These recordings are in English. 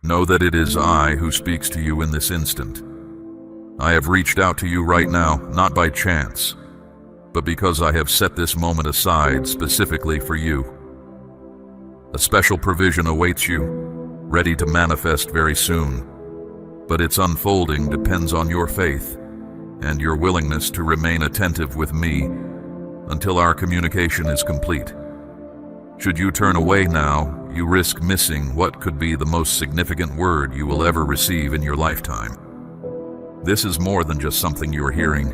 Know that it is I who speaks to you in this instant. I have reached out to you right now, not by chance, but because I have set this moment aside specifically for you. A special provision awaits you, ready to manifest very soon, but its unfolding depends on your faith and your willingness to remain attentive with me until our communication is complete. Should you turn away now, you risk missing what could be the most significant word you will ever receive in your lifetime. This is more than just something you are hearing.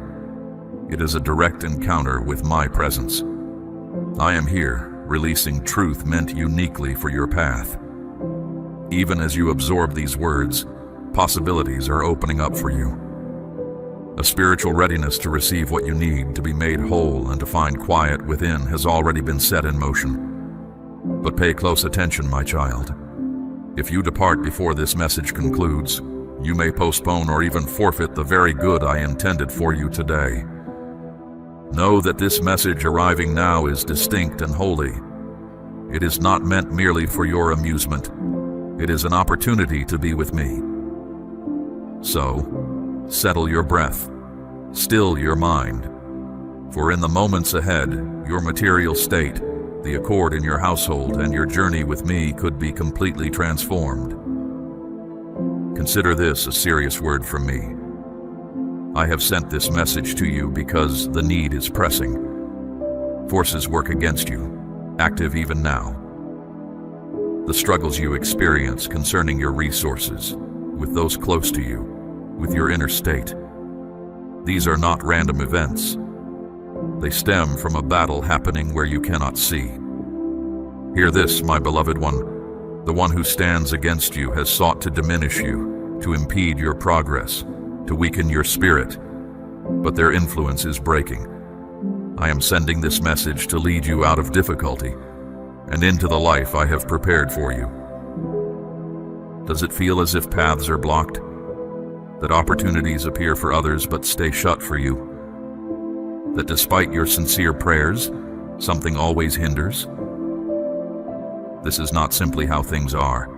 It is a direct encounter with my presence. I am here, releasing truth meant uniquely for your path. Even as you absorb these words, possibilities are opening up for you. A spiritual readiness to receive what you need to be made whole and to find quiet within has already been set in motion. But pay close attention, my child. If you depart before this message concludes, you may postpone or even forfeit the very good I intended for you today. Know that this message arriving now is distinct and holy. It is not meant merely for your amusement. It is an opportunity to be with me. So, settle your breath, still your mind, for in the moments ahead, your material state, the accord in your household, and your journey with me could be completely transformed. Consider this a serious word from me. I have sent this message to you because the need is pressing. Forces work against you, active even now. The struggles you experience concerning your resources, with those close to you, with your inner state. These are not random events. They stem from a battle happening where you cannot see. Hear this, my beloved one. The one who stands against you has sought to diminish you, to impede your progress, to weaken your spirit, but their influence is breaking. I am sending this message to lead you out of difficulty and into the life I have prepared for you. Does it feel as if paths are blocked? That opportunities appear for others but stay shut for you? That despite your sincere prayers, something always hinders? This is not simply how things are.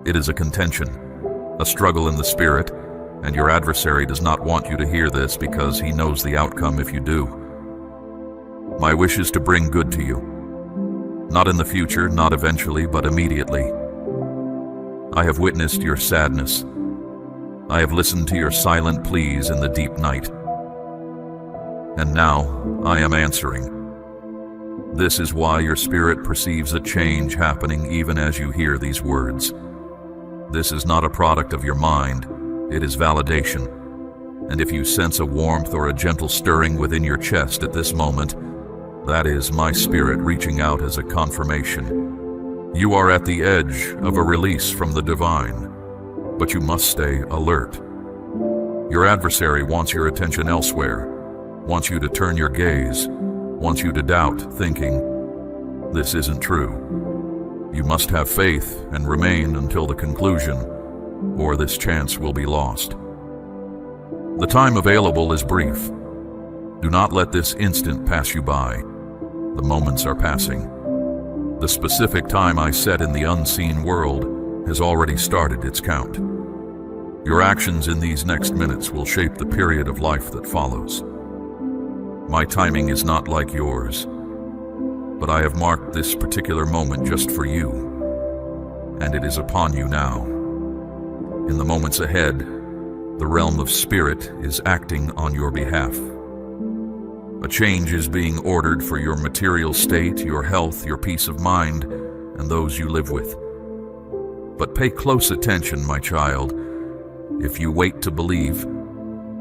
It is a contention, a struggle in the spirit, and your adversary does not want you to hear this because he knows the outcome if you do. My wish is to bring good to you. Not in the future, not eventually, but immediately. I have witnessed your sadness. I have listened to your silent pleas in the deep night. And now I am answering. This is why your spirit perceives a change happening even as you hear these words. This is not a product of your mind, it is validation. And if you sense a warmth or a gentle stirring within your chest at this moment, that is my spirit reaching out as a confirmation. You are at the edge of a release from the divine, but you must stay alert. Your adversary wants your attention elsewhere, wants you to turn your gaze, wants you to doubt, thinking, this isn't true. You must have faith and remain until the conclusion, or this chance will be lost. The time available is brief. Do not let this instant pass you by. The moments are passing. The specific time I set in the unseen world has already started its count. Your actions in these next minutes will shape the period of life that follows. My timing is not like yours, but I have marked this particular moment just for you, and it is upon you now. In the moments ahead, the realm of spirit is acting on your behalf. A change is being ordered for your material state, your health, your peace of mind, and those you live with. But pay close attention, my child. If you wait to believe,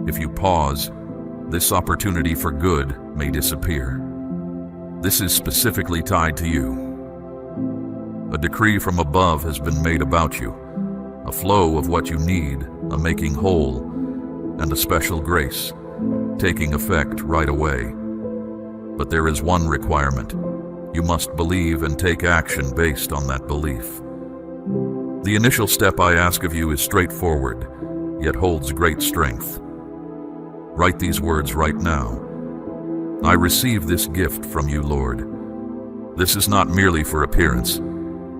if you pause, this opportunity for good may disappear. This is specifically tied to you. A decree from above has been made about you, a flow of what you need, a making whole, and a special grace, taking effect right away. But there is one requirement. You must believe and take action based on that belief. The initial step I ask of you is straightforward, yet holds great strength. Write these words right now. I receive this gift from you, Lord. This is not merely for appearance.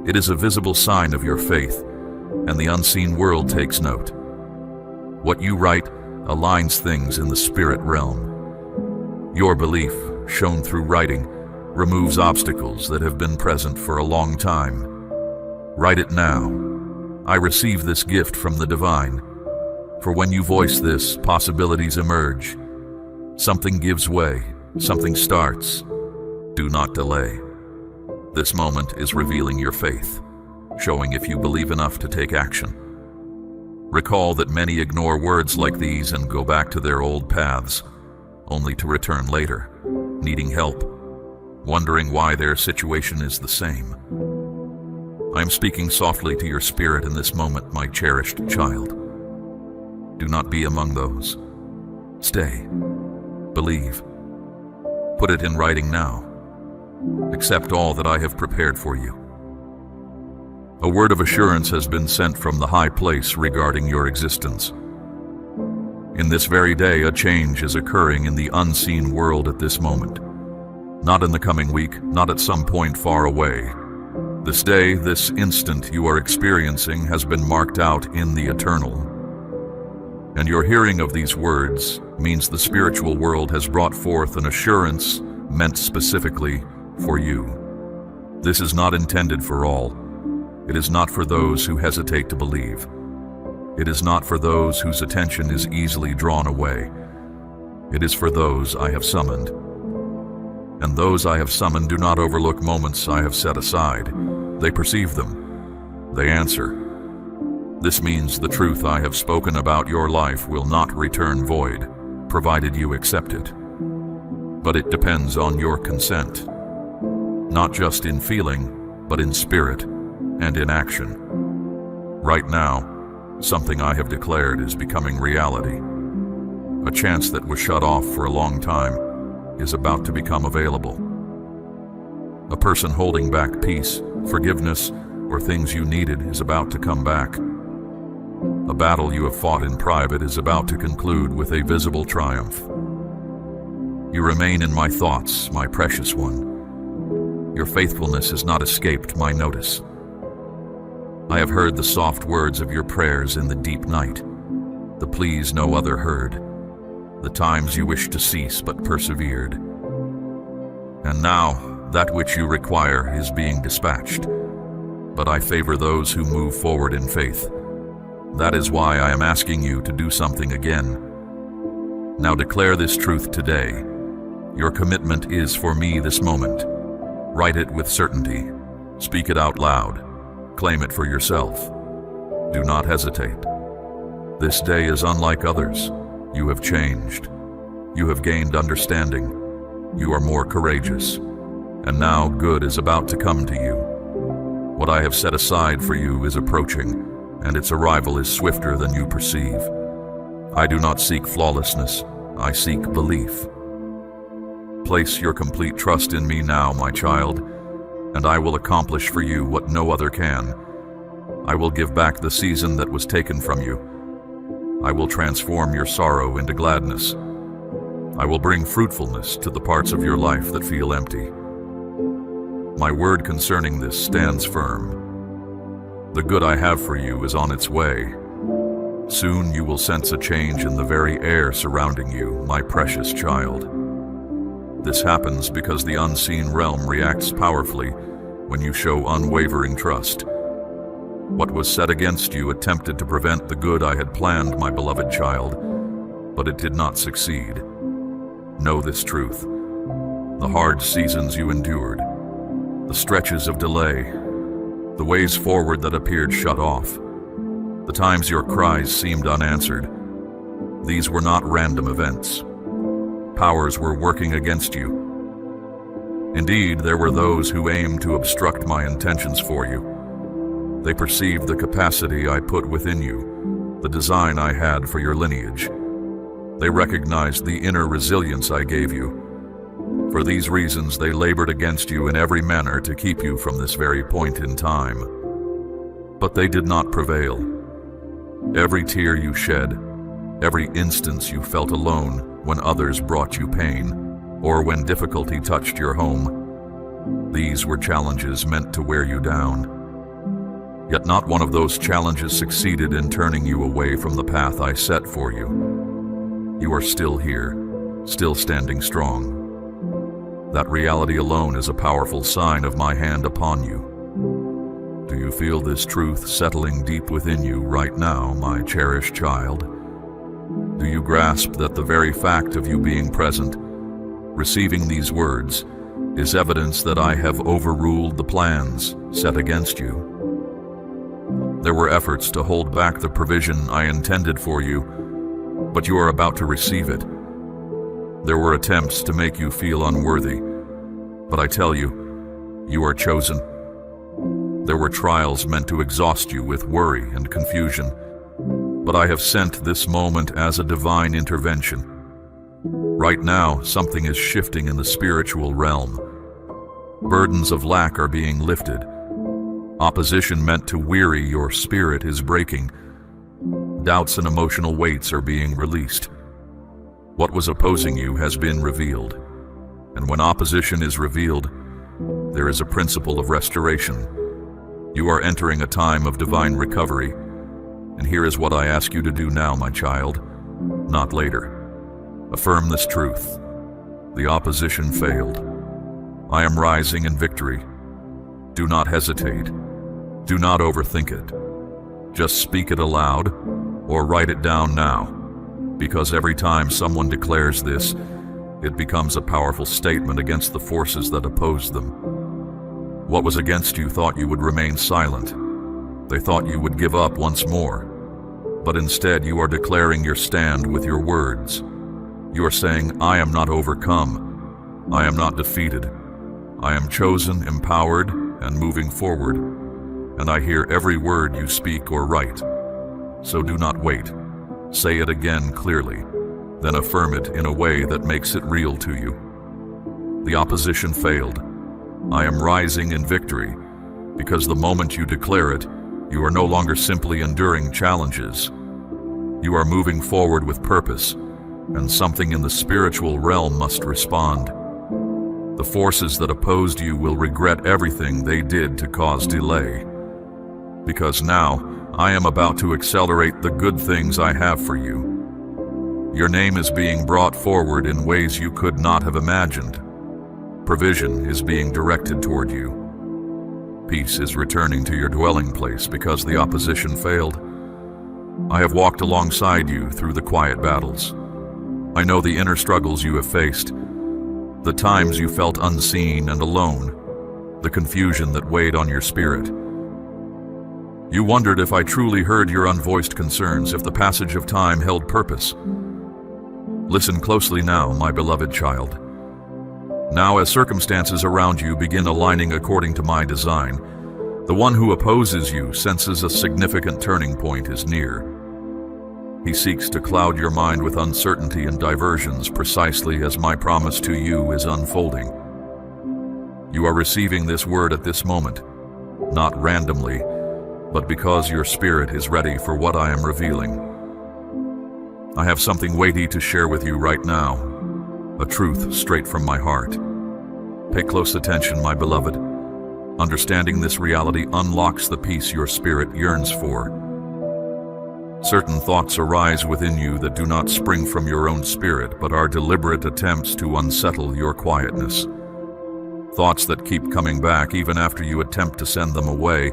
It is a visible sign of your faith, and the unseen world takes note. What you write aligns things in the spirit realm. Your belief, shown through writing, removes obstacles that have been present for a long time. Write it now. I receive this gift from the divine. For when you voice this, possibilities emerge. Something gives way, something starts. Do not delay. This moment is revealing your faith, showing if you believe enough to take action. Recall that many ignore words like these and go back to their old paths, only to return later, needing help, wondering why their situation is the same. I am speaking softly to your spirit in this moment, my cherished child. Do not be among those. Stay. Believe. Put it in writing now. Accept all that I have prepared for you. A word of assurance has been sent from the high place regarding your existence. In this very day, a change is occurring in the unseen world at this moment. Not in the coming week, not at some point far away. This day, this instant you are experiencing has been marked out in the eternal. And your hearing of these words means the spiritual world has brought forth an assurance meant specifically for you. This is not intended for all. It is not for those who hesitate to believe. It is not for those whose attention is easily drawn away. It is for those I have summoned. And those I have summoned do not overlook moments I have set aside. They perceive them. They answer. This means the truth I have spoken about your life will not return void, provided you accept it. But it depends on your consent, not just in feeling, but in spirit and in action. Right now, something I have declared is becoming reality. A chance that was shut off for a long time is about to become available. A person holding back peace, forgiveness, or things you needed is about to come back. A battle you have fought in private is about to conclude with a visible triumph. You remain in my thoughts, my precious one. Your faithfulness has not escaped my notice. I have heard the soft words of your prayers in the deep night, the pleas no other heard, the times you wished to cease but persevered. And now, that which you require is being dispatched, but I favor those who move forward in faith. That is why I am asking you to do something again. Now declare this truth today. Your commitment is for me this moment. Write it with certainty. Speak it out loud. Claim it for yourself. Do not hesitate. This day is unlike others. You have changed. You have gained understanding. You are more courageous. And now good is about to come to you. What I have set aside for you is approaching, and its arrival is swifter than you perceive. I do not seek flawlessness. I seek belief. Place your complete trust in me now, my child, and I will accomplish for you what no other can. I will give back the season that was taken from you. I will transform your sorrow into gladness. I will bring fruitfulness to the parts of your life that feel empty. My word concerning this stands firm. The good I have for you is on its way. Soon you will sense a change in the very air surrounding you, my precious child. This happens because the unseen realm reacts powerfully when you show unwavering trust. What was set against you attempted to prevent the good I had planned, my beloved child, but it did not succeed. Know this truth. The hard seasons you endured, the stretches of delay, the ways forward that appeared shut off, the times your cries seemed unanswered, these were not random events. Powers were working against you. Indeed, there were those who aimed to obstruct my intentions for you. They perceived the capacity I put within you, the design I had for your lineage. They recognized the inner resilience I gave you. For these reasons, they labored against you in every manner to keep you from this very point in time. But they did not prevail. Every tear you shed, every instance you felt alone when others brought you pain, or when difficulty touched your home, these were challenges meant to wear you down. Yet not one of those challenges succeeded in turning you away from the path I set for you. You are still here, still standing strong. That reality alone is a powerful sign of my hand upon you. Do you feel this truth settling deep within you right now, my cherished child? Do you grasp that the very fact of you being present, receiving these words, is evidence that I have overruled the plans set against you? There were efforts to hold back the provision I intended for you, but you are about to receive it. There were attempts to make you feel unworthy, but I tell you, you are chosen. There were trials meant to exhaust you with worry and confusion, but I have sent this moment as a divine intervention. Right now, something is shifting in the spiritual realm. Burdens of lack are being lifted. Opposition meant to weary your spirit is breaking. Doubts and emotional weights are being released. What was opposing you has been revealed. And when opposition is revealed, there is a principle of restoration. You are entering a time of divine recovery. And here is what I ask you to do now, my child, not later. Affirm this truth. The opposition failed. I am rising in victory. Do not hesitate. Do not overthink it. Just speak it aloud or write it down now, because every time someone declares this, it becomes a powerful statement against the forces that oppose them. What was against you thought you would remain silent. They thought you would give up once more. But instead you are declaring your stand with your words. You are saying, I am not overcome. I am not defeated. I am chosen, empowered, and moving forward. And I hear every word you speak or write. So do not wait. Say it again clearly, then affirm it in a way that makes it real to you. The opposition failed. I am rising in victory, because the moment you declare it, you are no longer simply enduring challenges. You are moving forward with purpose, and something in the spiritual realm must respond. The forces that opposed you will regret everything they did to cause delay. Because now, I am about to accelerate the good things I have for you. Your name is being brought forward in ways you could not have imagined. Provision is being directed toward you. Peace is returning to your dwelling place because the opposition failed. I have walked alongside you through the quiet battles. I know the inner struggles you have faced, the times you felt unseen and alone, the confusion that weighed on your spirit. You wondered if I truly heard your unvoiced concerns, if the passage of time held purpose. Listen closely now, my beloved child. Now, as circumstances around you begin aligning according to my design, the one who opposes you senses a significant turning point is near. He seeks to cloud your mind with uncertainty and diversions precisely as my promise to you is unfolding. You are receiving this word at this moment, not randomly, but because your spirit is ready for what I am revealing. I have something weighty to share with you right now, a truth straight from my heart. Pay close attention, my beloved. Understanding this reality unlocks the peace your spirit yearns for. Certain thoughts arise within you that do not spring from your own spirit, but are deliberate attempts to unsettle your quietness. Thoughts that keep coming back even after you attempt to send them away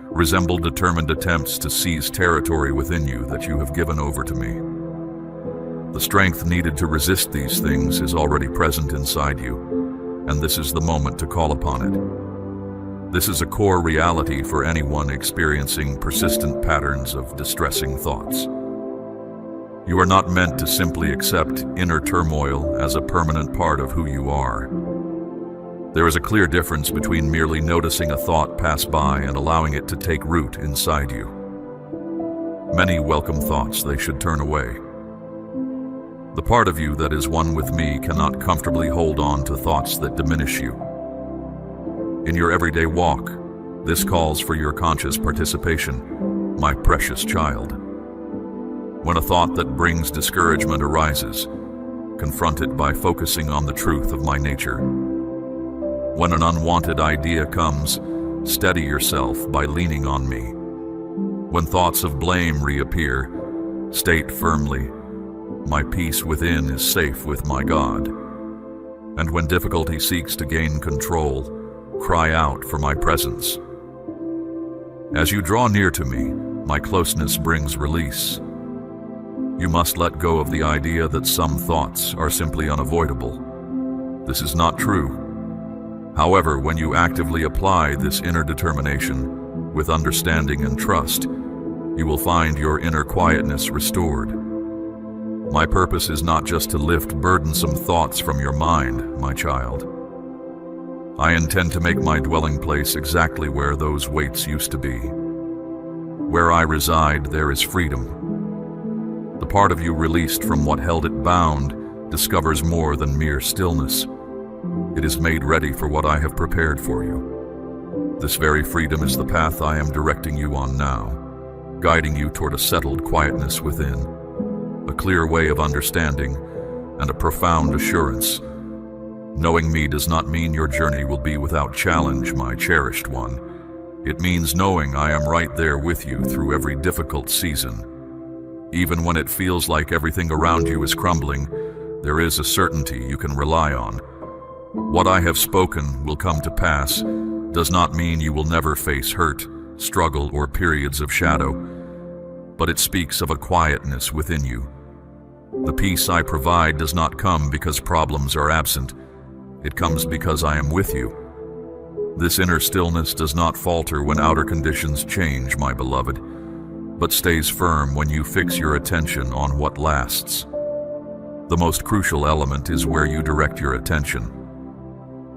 resemble determined attempts to seize territory within you that you have given over to me. The strength needed to resist these things is already present inside you, and this is the moment to call upon it. This is a core reality for anyone experiencing persistent patterns of distressing thoughts. You are not meant to simply accept inner turmoil as a permanent part of who you are. There is a clear difference between merely noticing a thought pass by and allowing it to take root inside you. Many welcome thoughts they should turn away. The part of you that is one with me cannot comfortably hold on to thoughts that diminish you. In your everyday walk, this calls for your conscious participation, my precious child. When a thought that brings discouragement arises, confront it by focusing on the truth of my nature. When an unwanted idea comes, steady yourself by leaning on me. When thoughts of blame reappear, state firmly, "My peace within is safe with my God." And when difficulty seeks to gain control, cry out for my presence. As you draw near to me, my closeness brings release. You must let go of the idea that some thoughts are simply unavoidable. This is not true. However, when you actively apply this inner determination with understanding and trust, you will find your inner quietness restored. My purpose is not just to lift burdensome thoughts from your mind, my child. I intend to make my dwelling place exactly where those weights used to be. Where I reside, there is freedom. The part of you released from what held it bound discovers more than mere stillness. It is made ready for what I have prepared for you. This very freedom is the path I am directing you on now, guiding you toward a settled quietness within, a clear way of understanding, and a profound assurance. Knowing me does not mean your journey will be without challenge, my cherished one. It means knowing I am right there with you through every difficult season. Even when it feels like everything around you is crumbling, there is a certainty you can rely on. What I have spoken will come to pass does not mean you will never face hurt, struggle, or periods of shadow, but it speaks of a quietness within you. The peace I provide does not come because problems are absent. It comes because I am with you. This inner stillness does not falter when outer conditions change, my beloved, but stays firm when you fix your attention on what lasts. The most crucial element is where you direct your attention.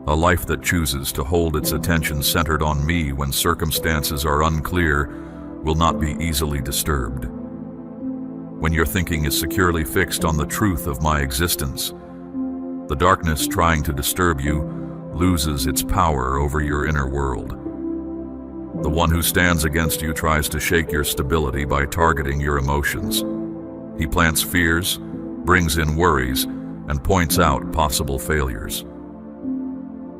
A life that chooses to hold its attention centered on me when circumstances are unclear will not be easily disturbed. When your thinking is securely fixed on the truth of my existence, the darkness trying to disturb you loses its power over your inner world. The one who stands against you tries to shake your stability by targeting your emotions. He plants fears, brings in worries, and points out possible failures.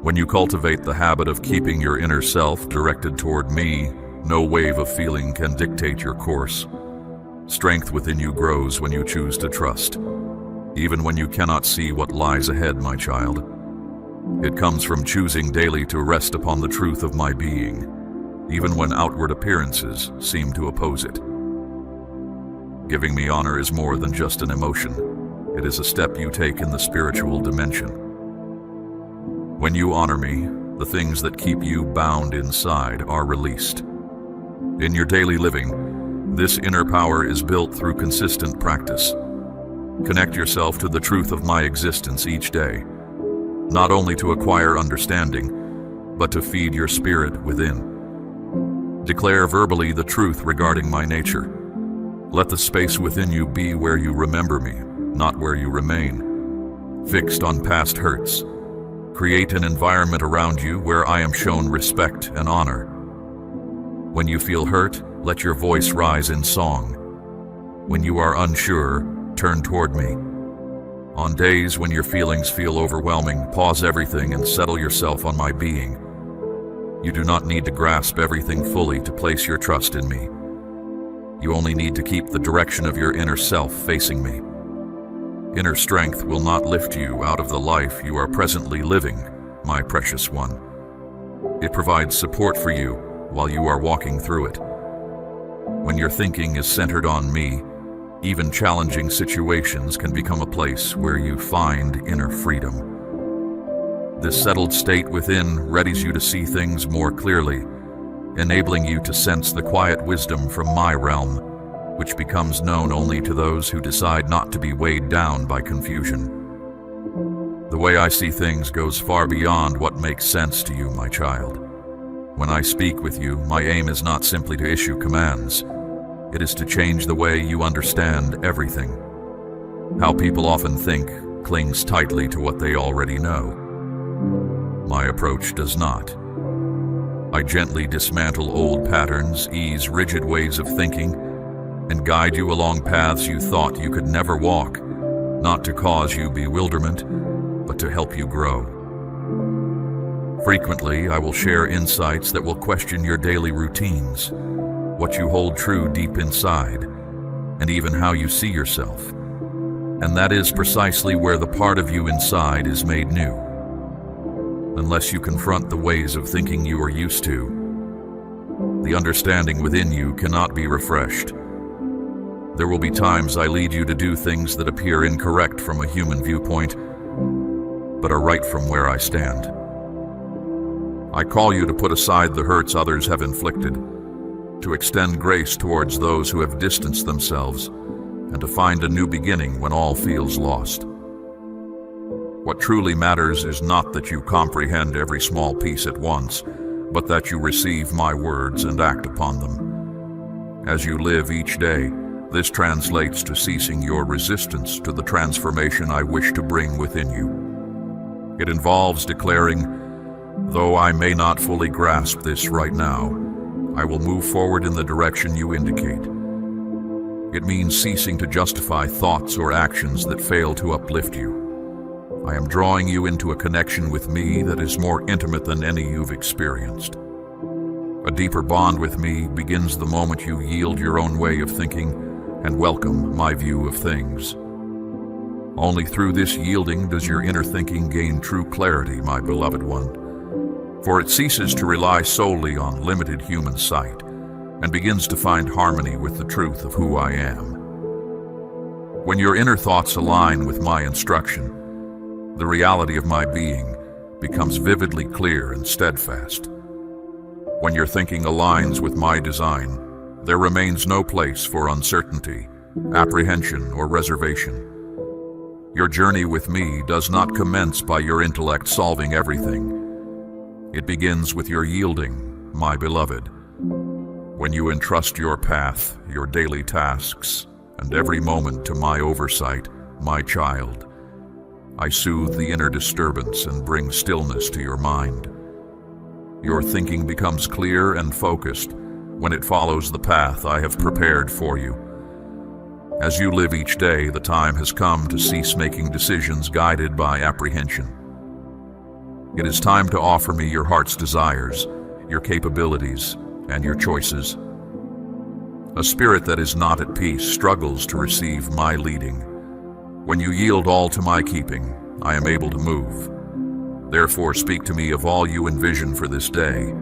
When you cultivate the habit of keeping your inner self directed toward me, no wave of feeling can dictate your course. Strength within you grows when you choose to trust, even when you cannot see what lies ahead, my child. It comes from choosing daily to rest upon the truth of my being, even when outward appearances seem to oppose it. Giving me honor is more than just an emotion. It is a step you take in the spiritual dimension. When you honor me, the things that keep you bound inside are released. In your daily living, this inner power is built through consistent practice. Connect yourself to the truth of my existence each day, not only to acquire understanding, but to feed your spirit within. Declare verbally the truth regarding my nature. Let the space within you be where you remember me, not where you remain. Fixed on past hurts, create an environment around you where I am shown respect and honor. When you feel hurt, let your voice rise in song. When you are unsure, turn toward me. On days when your feelings feel overwhelming, pause everything and settle yourself on my being. You do not need to grasp everything fully to place your trust in me. You only need to keep the direction of your inner self facing me. Inner strength will not lift you out of the life you are presently living, my precious one. It provides support for you while you are walking through it. When your thinking is centered on me, even challenging situations can become a place where you find inner freedom. This settled state within readies you to see things more clearly, enabling you to sense the quiet wisdom from my realm, which becomes known only to those who decide not to be weighed down by confusion. The way I see things goes far beyond what makes sense to you, my child. When I speak with you, my aim is not simply to issue commands. It is to change the way you understand everything. How people often think clings tightly to what they already know. My approach does not. I gently dismantle old patterns, ease rigid ways of thinking, and guide you along paths you thought you could never walk, not to cause you bewilderment, but to help you grow. Frequently, I will share insights that will question your daily routines. what you hold true deep inside, and even how you see yourself. And that is precisely where the part of you inside is made new. Unless you confront the ways of thinking you are used to, the understanding within you cannot be refreshed. There will be times I lead you to do things that appear incorrect from a human viewpoint, but are right from where I stand. I call you to put aside the hurts others have inflicted, to extend grace towards those who have distanced themselves, and to find a new beginning when all feels lost. What truly matters is not that you comprehend every small piece at once, but that you receive my words and act upon them. As you live each day, this translates to ceasing your resistance to the transformation I wish to bring within you. It involves declaring, though I may not fully grasp this right now, I will move forward in the direction you indicate. It means ceasing to justify thoughts or actions that fail to uplift you. I am drawing you into a connection with me that is more intimate than any you've experienced. A deeper bond with me begins the moment you yield your own way of thinking and welcome my view of things. Only through this yielding does your inner thinking gain true clarity, my beloved one. For it ceases to rely solely on limited human sight and begins to find harmony with the truth of who I am. When your inner thoughts align with my instruction, the reality of my being becomes vividly clear and steadfast. When your thinking aligns with my design, there remains no place for uncertainty, apprehension, or reservation. Your journey with me does not commence by your intellect solving everything. It begins with your yielding, my beloved. When you entrust your path, your daily tasks, and every moment to my oversight, my child, I soothe the inner disturbance and bring stillness to your mind. Your thinking becomes clear and focused when it follows the path I have prepared for you. As you live each day, the time has come to cease making decisions guided by apprehension. It is time to offer me your heart's desires, your capabilities, and your choices. A spirit that is not at peace struggles to receive my leading. When you yield all to my keeping, I am able to move. Therefore, speak to me of all you envision for this day.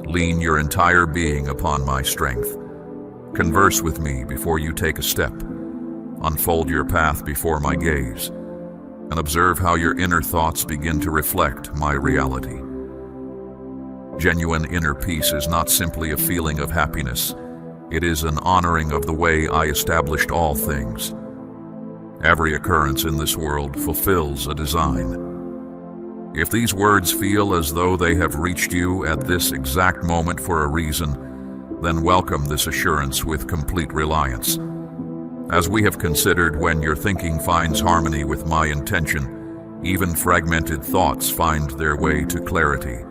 Lean your entire being upon my strength. Converse with me before you take a step. Unfold your path before my gaze, and observe how your inner thoughts begin to reflect my reality. Genuine inner peace is not simply a feeling of happiness. It is an honoring of the way I established all things. Every occurrence in this world fulfills a design. If these words feel as though they have reached you at this exact moment for a reason, then welcome this assurance with complete reliance. As we have considered, when your thinking finds harmony with my intention, even fragmented thoughts find their way to clarity.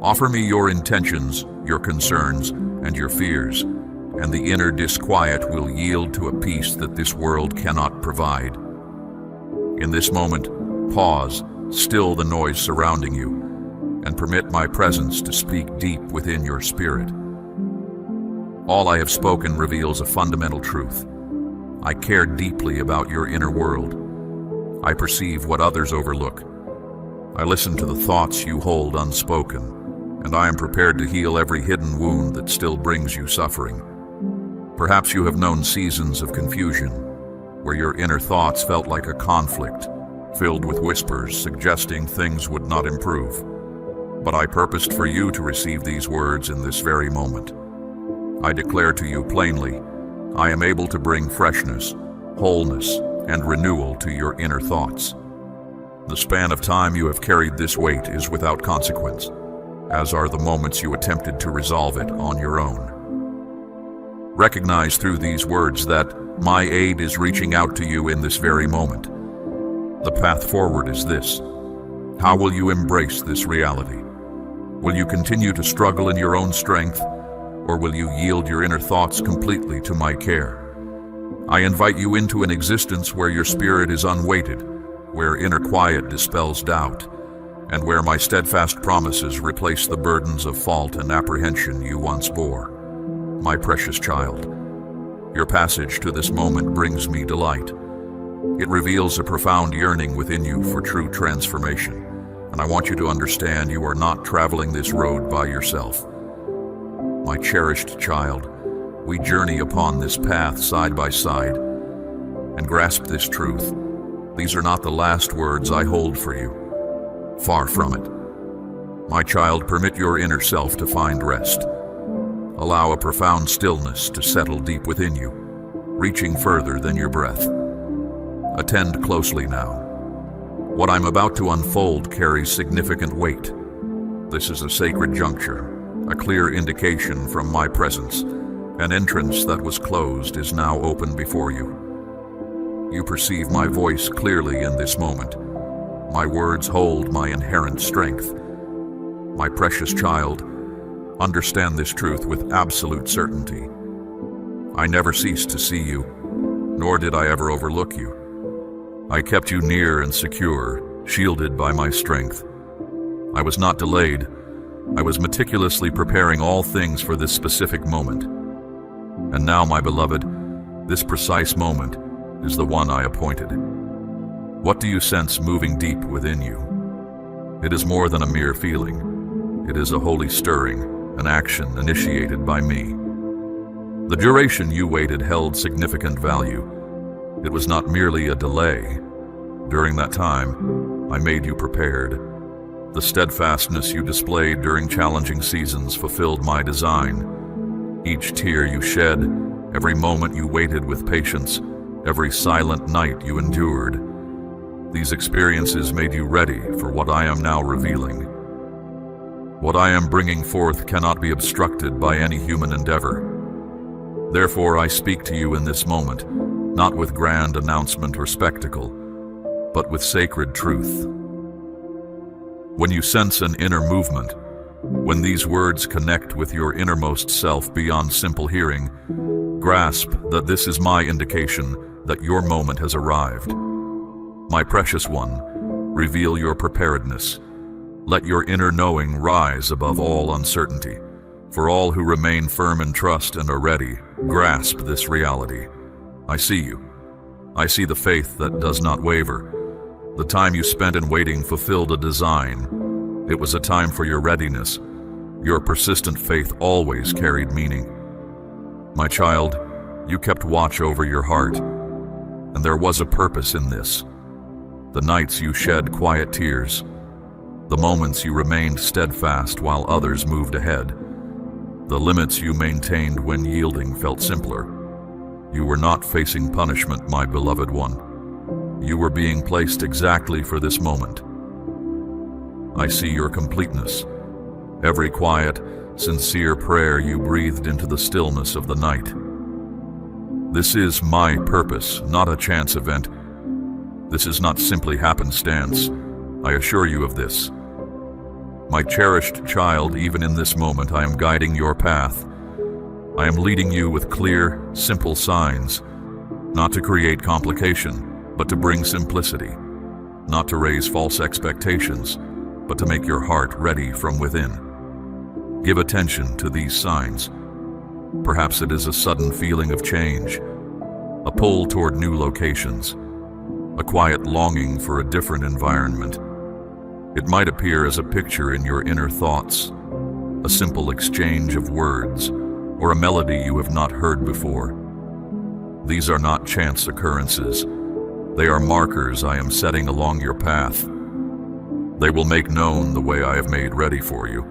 Offer me your intentions, your concerns, and your fears, and the inner disquiet will yield to a peace that this world cannot provide. In this moment, pause, still the noise surrounding you, and permit my presence to speak deep within your spirit. All I have spoken reveals a fundamental truth. I care deeply about your inner world. I perceive what others overlook. I listen to the thoughts you hold unspoken, and I am prepared to heal every hidden wound that still brings you suffering. Perhaps you have known seasons of confusion, where your inner thoughts felt like a conflict, filled with whispers suggesting things would not improve. But I purposed for you to receive these words in this very moment. I declare to you plainly, I am able to bring freshness, wholeness, and renewal to your inner thoughts. The span of time you have carried this weight is without consequence, as are the moments you attempted to resolve it on your own. Recognize through these words that my aid is reaching out to you in this very moment. The path forward is this. How will you embrace this reality? Will you continue to struggle in your own strength, or will you yield your inner thoughts completely to my care? I invite you into an existence where your spirit is unweighted, where inner quiet dispels doubt, and where my steadfast promises replace the burdens of fault and apprehension you once bore. My precious child, your passage to this moment brings me delight. It reveals a profound yearning within you for true transformation, and I want you to understand you are not traveling this road by yourself. My cherished child, we journey upon this path side by side, and grasp this truth. These are not the last words I hold for you. Far from it. My child, permit your inner self to find rest. Allow a profound stillness to settle deep within you, reaching further than your breath. Attend closely now. What I'm about to unfold carries significant weight. This is a sacred juncture, a clear indication from my presence. An entrance that was closed is now open before you. You perceive my voice clearly in this moment. My words hold my inherent strength. My precious child, understand this truth with absolute certainty. I never ceased to see you, nor did I ever overlook you. I kept you near and secure, shielded by my strength. I was not delayed. I was meticulously preparing all things for this specific moment. And now, my beloved, this precise moment is the one I appointed. What do you sense moving deep within you? It is more than a mere feeling. It is a holy stirring, an action initiated by me. The duration you waited held significant value. It was not merely a delay. During that time, I made you prepared. The steadfastness you displayed during challenging seasons fulfilled my design. Each tear you shed, every moment you waited with patience, every silent night you endured. These experiences made you ready for what I am now revealing. What I am bringing forth cannot be obstructed by any human endeavor. Therefore, I speak to you in this moment, not with grand announcement or spectacle, but with sacred truth. When you sense an inner movement, when these words connect with your innermost self beyond simple hearing, grasp that this is my indication that your moment has arrived. My precious one, reveal your preparedness. Let your inner knowing rise above all uncertainty. For all who remain firm in trust and are ready, grasp this reality. I see you. I see the faith that does not waver. The time you spent in waiting fulfilled a design. It was a time for your readiness. Your persistent faith always carried meaning. My child, you kept watch over your heart, and there was a purpose in this. The nights you shed quiet tears, the moments you remained steadfast while others moved ahead, the limits you maintained when yielding felt simpler. You were not facing punishment, my beloved one. You were being placed exactly for this moment. I see your completeness. Every quiet, sincere prayer you breathed into the stillness of the night. This is my purpose, not a chance event. This is not simply happenstance. I assure you of this. My cherished child, even in this moment, I am guiding your path. I am leading you with clear, simple signs, not to create complication, but to bring simplicity, not to raise false expectations, but to make your heart ready from within. Give attention to these signs. Perhaps it is a sudden feeling of change, a pull toward new locations, a quiet longing for a different environment. It might appear as a picture in your inner thoughts, a simple exchange of words, or a melody you have not heard before. These are not chance occurrences. They are markers I am setting along your path. They will make known the way I have made ready for you.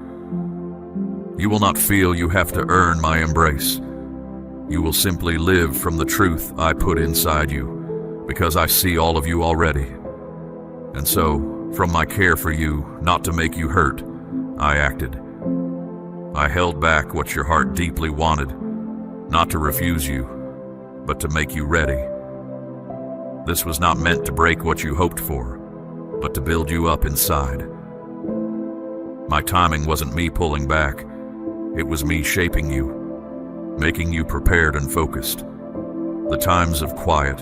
You will not feel you have to earn my embrace. You will simply live from the truth I put inside you, because I see all of you already. And so, from my care for you, not to make you hurt, I acted. I held back what your heart deeply wanted, not to refuse you, but to make you ready. This was not meant to break what you hoped for, but to build you up inside. My timing wasn't me pulling back. It was me shaping you, making you prepared and focused. The times of quiet,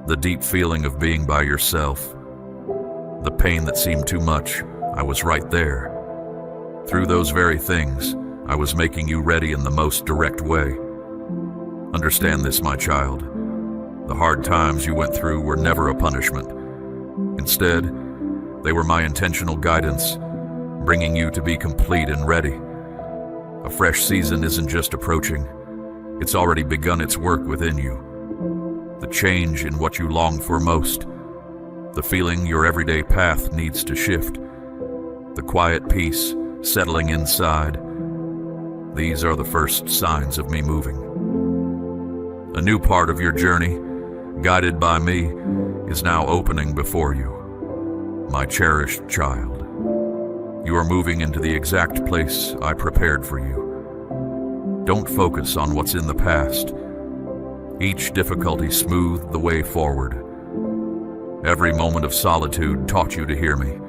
the deep feeling of being by yourself, the pain that seemed too much, I was right there. Through those very things, I was making you ready in the most direct way. Understand this, my child. The hard times you went through were never a punishment. Instead, they were my intentional guidance, bringing you to be complete and ready. A fresh season isn't just approaching, it's already begun its work within you. The change in what you long for most, the feeling your everyday path needs to shift, the quiet peace settling inside. These are the first signs of me moving. A new part of your journey, guided by me, is now opening before you. My cherished child, you are moving into the exact place I prepared for you. Don't focus on what's in the past. Each difficulty smoothed the way forward. Every moment of solitude taught you to hear me.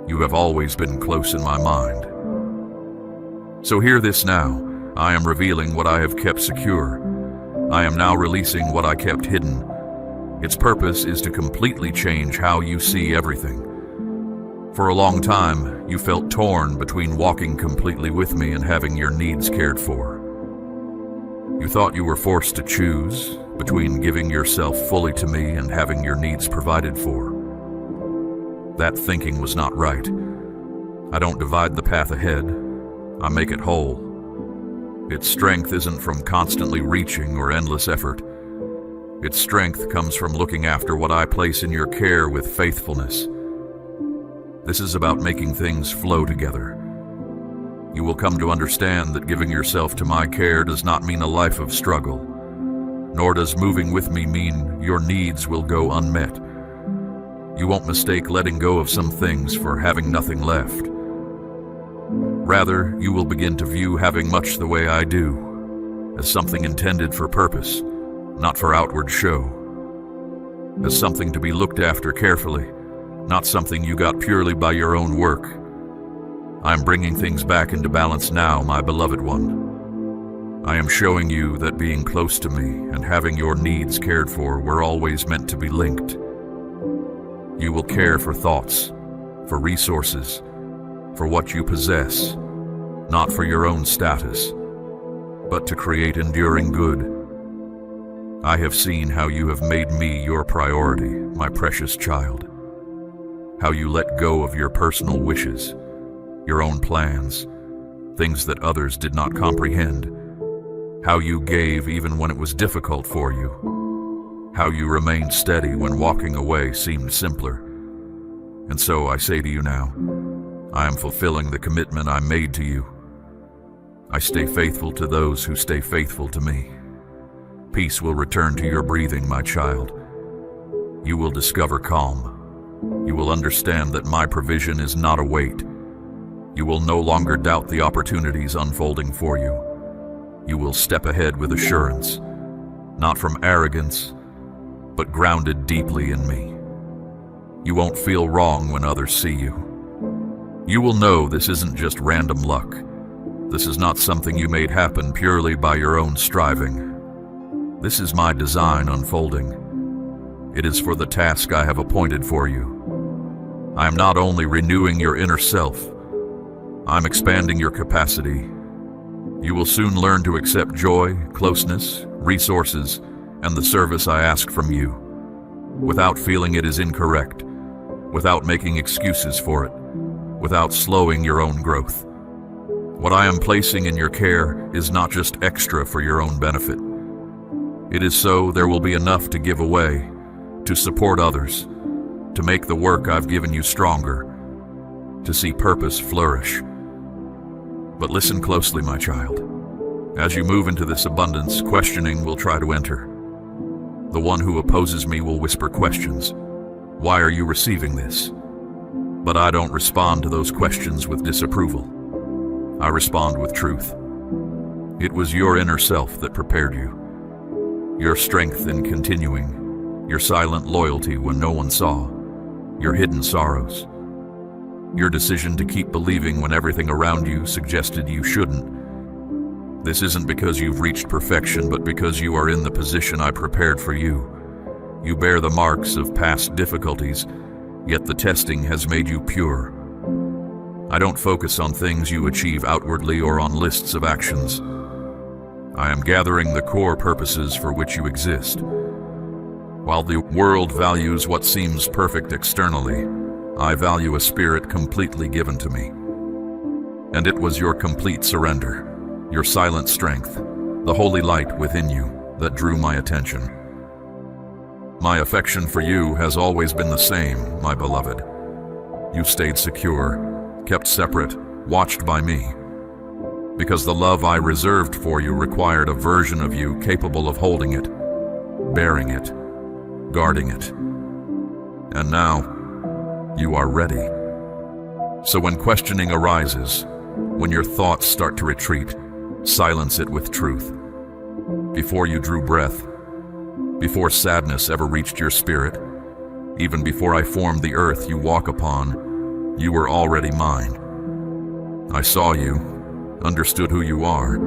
You have always been close in my mind. So hear this now. I am revealing what I have kept secure. I am now releasing what I kept hidden. Its purpose is to completely change how you see everything. For a long time, you felt torn between walking completely with me and having your needs cared for. You thought you were forced to choose between giving yourself fully to me and having your needs provided for. That thinking was not right. I don't divide the path ahead. I make it whole. Its strength isn't from constantly reaching or endless effort. Its strength comes from looking after what I place in your care with faithfulness. This is about making things flow together. You will come to understand that giving yourself to my care does not mean a life of struggle, nor does moving with me mean your needs will go unmet. You won't mistake letting go of some things for having nothing left. Rather, you will begin to view having much the way I do as something intended for purpose, not for outward show. As something to be looked after carefully, not something you got purely by your own work. I'm bringing things back into balance now, my beloved one. I am showing you that being close to me and having your needs cared for were always meant to be linked. You will care for thoughts, for resources, for what you possess, not for your own status, but to create enduring good. I have seen how you have made me your priority, my precious child. How you let go of your personal wishes, your own plans, things that others did not comprehend. How you gave even when it was difficult for you. How you remained steady when walking away seemed simpler. And so I say to you now, I am fulfilling the commitment I made to you. I stay faithful to those who stay faithful to me. Peace will return to your breathing, my child. You will discover calm. You will understand that my provision is not a weight. You will no longer doubt the opportunities unfolding for you. You will step ahead with assurance, not from arrogance, but grounded deeply in me. You won't feel wrong when others see you. You will know this isn't just random luck. This is not something you made happen purely by your own striving. This is my design unfolding. It is for the task I have appointed for you. I am not only renewing your inner self, I'm expanding your capacity. You will soon learn to accept joy, closeness, resources, and the service I ask from you, without feeling it is incorrect, without making excuses for it, without slowing your own growth. What I am placing in your care is not just extra for your own benefit. It is so there will be enough to give away, to support others, to make the work I've given you stronger, to see purpose flourish. But listen closely, my child. As you move into this abundance, questioning will try to enter. The one who opposes me will whisper questions. Why are you receiving this? But I don't respond to those questions with disapproval. I respond with truth. It was your inner self that prepared you. Your strength in continuing, your silent loyalty when no one saw, your hidden sorrows, your decision to keep believing when everything around you suggested you shouldn't. This isn't because you've reached perfection, but because you are in the position I prepared for you. You bear the marks of past difficulties, yet the testing has made you pure. I don't focus on things you achieve outwardly or on lists of actions. I am gathering the core purposes for which you exist. While the world values what seems perfect externally, I value a spirit completely given to me. And it was your complete surrender, your silent strength, the holy light within you that drew my attention. My affection for you has always been the same, my beloved. You stayed secure, kept separate, watched by me, because the love I reserved for you required a version of you capable of holding it, bearing it, guarding it. And now, you are ready. So when questioning arises, when your thoughts start to retreat, silence it with truth. Before you drew breath, before sadness ever reached your spirit, even before I formed the earth you walk upon, you were already mine. I saw you, understood who you are,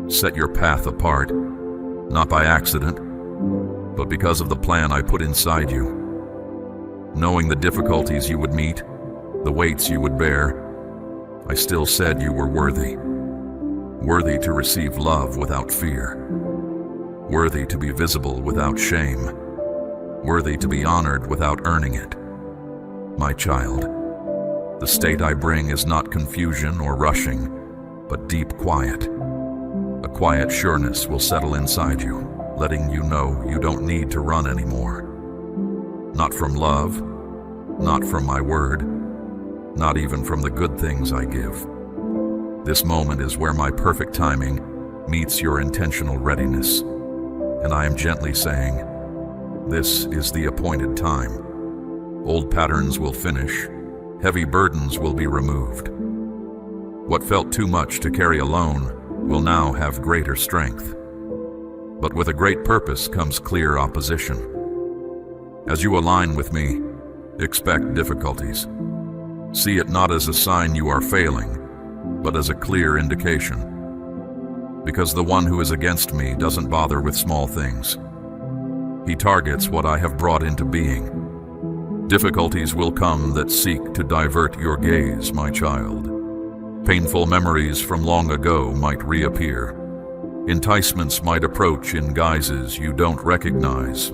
set your path apart, not by accident, but because of the plan I put inside you. Knowing the difficulties you would meet, the weights you would bear, I still said you were worthy. Worthy to receive love without fear. Worthy to be visible without shame. Worthy to be honored without earning it. My child, the state I bring is not confusion or rushing, but deep quiet. A quiet sureness will settle inside you, letting you know you don't need to run anymore. Not from love, not from my word, not even from the good things I give. This moment is where my perfect timing meets your intentional readiness, and I am gently saying, this is the appointed time. Old patterns will finish, heavy burdens will be removed. What felt too much to carry alone will now have greater strength. But with a great purpose comes clear opposition. As you align with me, expect difficulties. See it not as a sign you are failing, but as a clear indication. Because the one who is against me doesn't bother with small things. He targets what I have brought into being. Difficulties will come that seek to divert your gaze, my child. Painful memories from long ago might reappear. Enticements might approach in guises you don't recognize.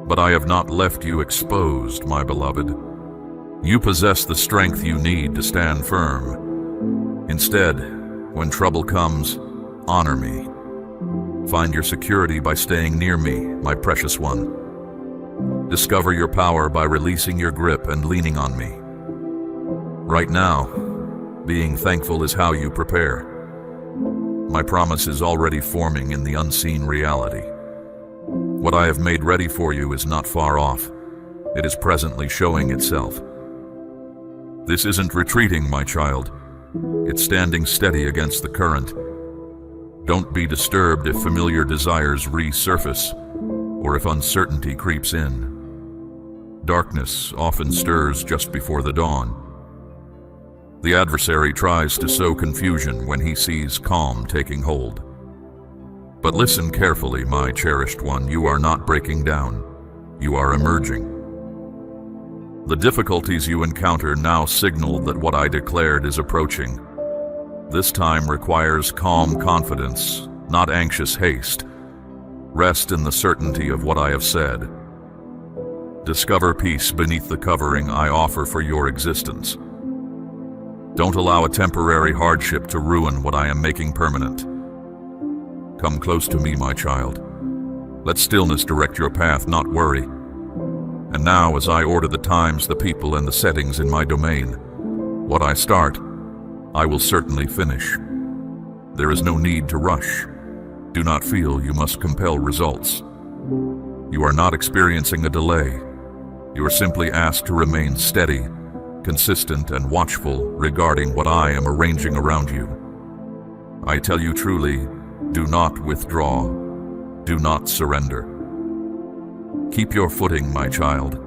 But I have not left you exposed, my beloved. You possess the strength you need to stand firm. Instead, when trouble comes, honor me. Find your security by staying near me, my precious one. Discover your power by releasing your grip and leaning on me. Right now, being thankful is how you prepare. My promise is already forming in the unseen reality. What I have made ready for you is not far off. It is presently showing itself. This isn't retreating, my child. It's standing steady against the current. Don't be disturbed if familiar desires resurface, or if uncertainty creeps in. Darkness often stirs just before the dawn. The adversary tries to sow confusion when he sees calm taking hold. But listen carefully, my cherished one. You are not breaking down. You are emerging. The difficulties you encounter now signal that what I declared is approaching. This time requires calm confidence, not anxious haste. Rest in the certainty of what I have said. Discover peace beneath the covering I offer for your existence. Don't allow a temporary hardship to ruin what I am making permanent. Come close to me, my child. Let stillness direct your path, not worry. And now, as I order the times, the people, and the settings in my domain, what I start, I will certainly finish. There is no need to rush. Do not feel you must compel results. You are not experiencing a delay. You are simply asked to remain steady, consistent, and watchful regarding what I am arranging around you. I tell you truly, do not withdraw. Do not surrender. Keep your footing, my child.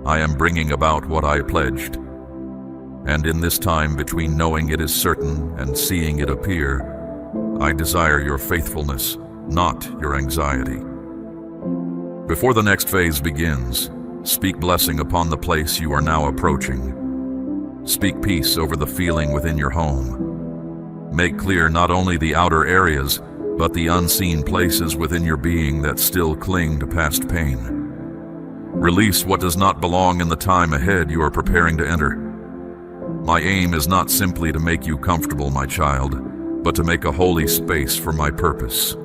I am bringing about what I pledged. And in this time between knowing it is certain and seeing it appear, I desire your faithfulness, not your anxiety. Before the next phase begins, speak blessing upon the place you are now approaching. Speak peace over the feeling within your home. Make clear not only the outer areas, but the unseen places within your being that still cling to past pain. Release what does not belong in the time ahead you are preparing to enter. My aim is not simply to make you comfortable, my child, but to make a holy space for my purpose.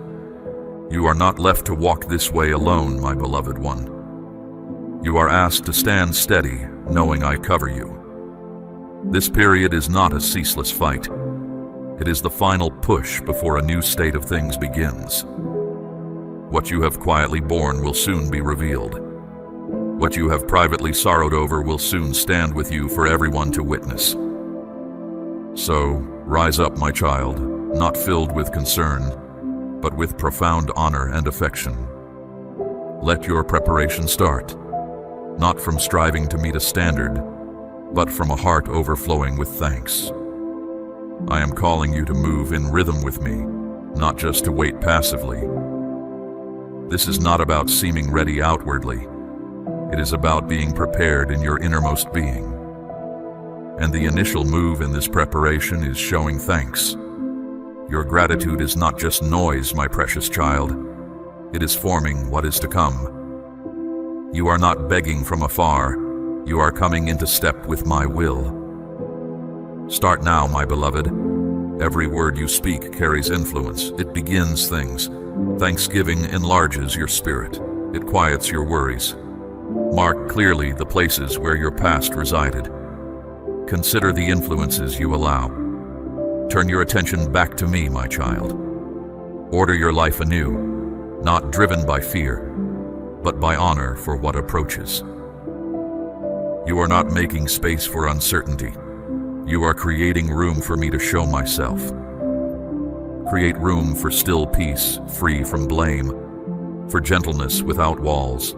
You are not left to walk this way alone, my beloved one. You are asked to stand steady, knowing I cover you. This period is not a ceaseless fight. It is the final push before a new state of things begins. What you have quietly borne will soon be revealed. What you have privately sorrowed over will soon stand with you for everyone to witness. So, rise up, my child, not filled with concern, but with profound honor and affection. Let your preparation start, not from striving to meet a standard, but from a heart overflowing with thanks. I am calling you to move in rhythm with me, not just to wait passively. This is not about seeming ready outwardly. It is about being prepared in your innermost being. And the initial move in this preparation is showing thanks. Your gratitude is not just noise, my precious child. It is forming what is to come. You are not begging from afar. You are coming into step with my will. Start now, my beloved. Every word you speak carries influence. It begins things. Thanksgiving enlarges your spirit. It quiets your worries. Mark clearly the places where your past resided. Consider the influences you allow. Turn your attention back to me, my child. Order your life anew, not driven by fear, but by honor for what approaches. You are not making space for uncertainty. You are creating room for me to show myself. Create room for still peace, free from blame, for gentleness without walls,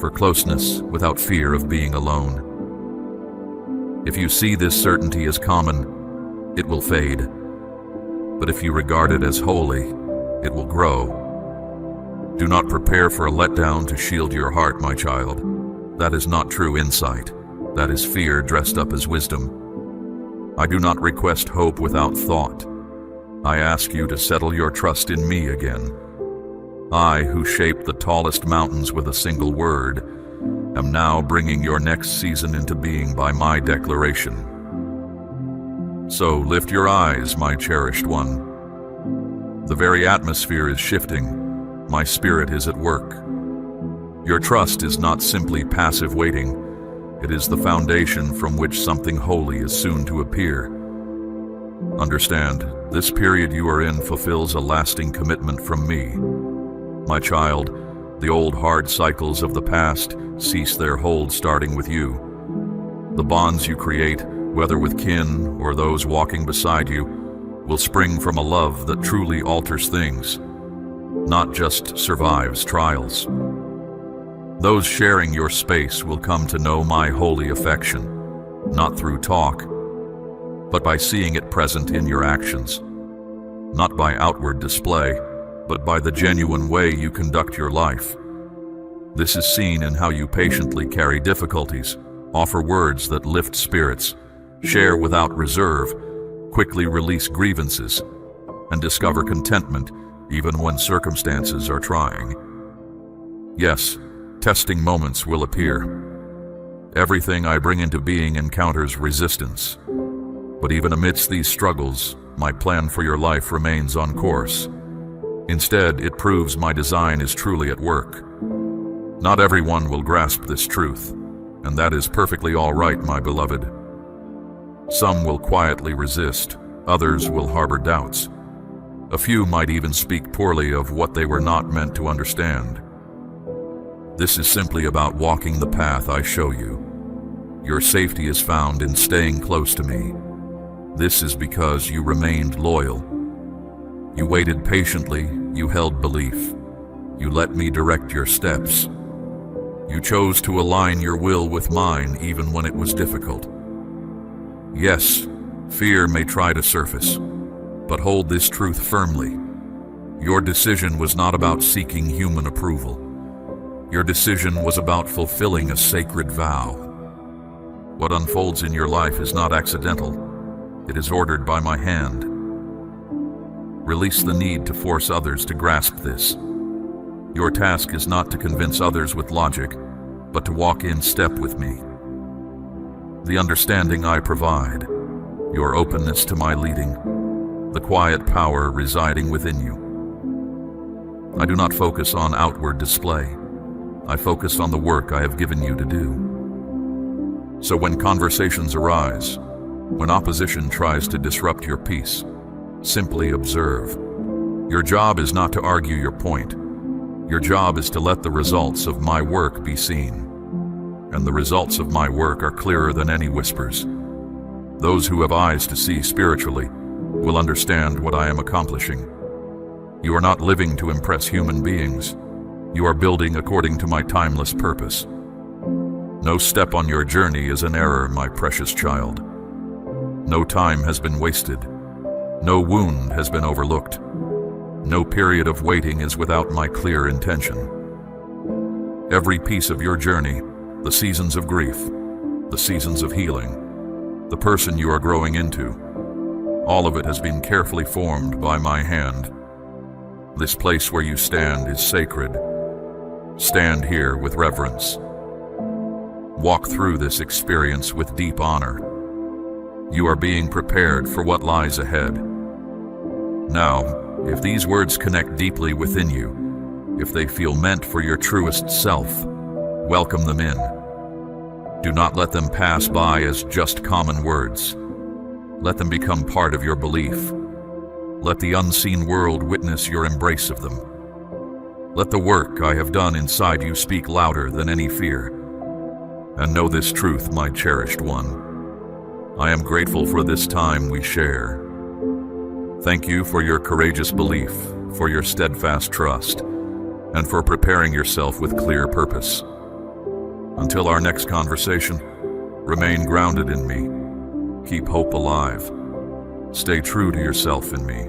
for closeness without fear of being alone. If you see this certainty as common, it will fade. But if you regard it as holy, it will grow. Do not prepare for a letdown to shield your heart, my child. That is not true insight. That is fear dressed up as wisdom. I do not request hope without thought. I ask you to settle your trust in me again. I, who shaped the tallest mountains with a single word, am now bringing your next season into being by my declaration. So lift your eyes, my cherished one. The very atmosphere is shifting. My spirit is at work. Your trust is not simply passive waiting. It is the foundation from which something holy is soon to appear. Understand, this period you are in fulfills a lasting commitment from me. My child, the old hard cycles of the past cease their hold starting with you. The bonds you create, whether with kin or those walking beside you, will spring from a love that truly alters things, not just survives trials. Those sharing your space will come to know my holy affection, not through talk, but by seeing it present in your actions, not by outward display, but by the genuine way you conduct your life. This is seen in how you patiently carry difficulties, offer words that lift spirits, share without reserve, quickly release grievances, and discover contentment even when circumstances are trying. Yes, testing moments will appear. Everything I bring into being encounters resistance. But even amidst these struggles, my plan for your life remains on course. Instead, it proves my design is truly at work. Not everyone will grasp this truth, and that is perfectly all right, my beloved. Some will quietly resist, others will harbor doubts. A few might even speak poorly of what they were not meant to understand. This is simply about walking the path I show you. Your safety is found in staying close to me. This is because you remained loyal. You waited patiently, you held belief. You let me direct your steps. You chose to align your will with mine even when it was difficult. Yes, fear may try to surface, but hold this truth firmly. Your decision was not about seeking human approval. Your decision was about fulfilling a sacred vow. What unfolds in your life is not accidental. It is ordered by my hand. Release the need to force others to grasp this. Your task is not to convince others with logic, but to walk in step with me. The understanding I provide, your openness to my leading, the quiet power residing within you. I do not focus on outward display. I focus on the work I have given you to do. So when conversations arise, when opposition tries to disrupt your peace, simply observe. Your job is not to argue your point. Your job is to let the results of my work be seen. And the results of my work are clearer than any whispers. Those who have eyes to see spiritually will understand what I am accomplishing. You are not living to impress human beings. You are building according to my timeless purpose. No step on your journey is an error, my precious child. No time has been wasted. No wound has been overlooked. No period of waiting is without my clear intention. Every piece of your journey, the seasons of grief, the seasons of healing, the person you are growing into, all of it has been carefully formed by my hand. This place where you stand is sacred. Stand here with reverence. Walk through this experience with deep honor. You are being prepared for what lies ahead. Now, if these words connect deeply within you, if they feel meant for your truest self, welcome them in. Do not let them pass by as just common words. Let them become part of your belief. Let the unseen world witness your embrace of them. Let the work I have done inside you speak louder than any fear. And know this truth, my cherished one. I am grateful for this time we share. Thank you for your courageous belief, for your steadfast trust, and for preparing yourself with clear purpose. Until our next conversation, remain grounded in me. Keep hope alive. Stay true to yourself in me.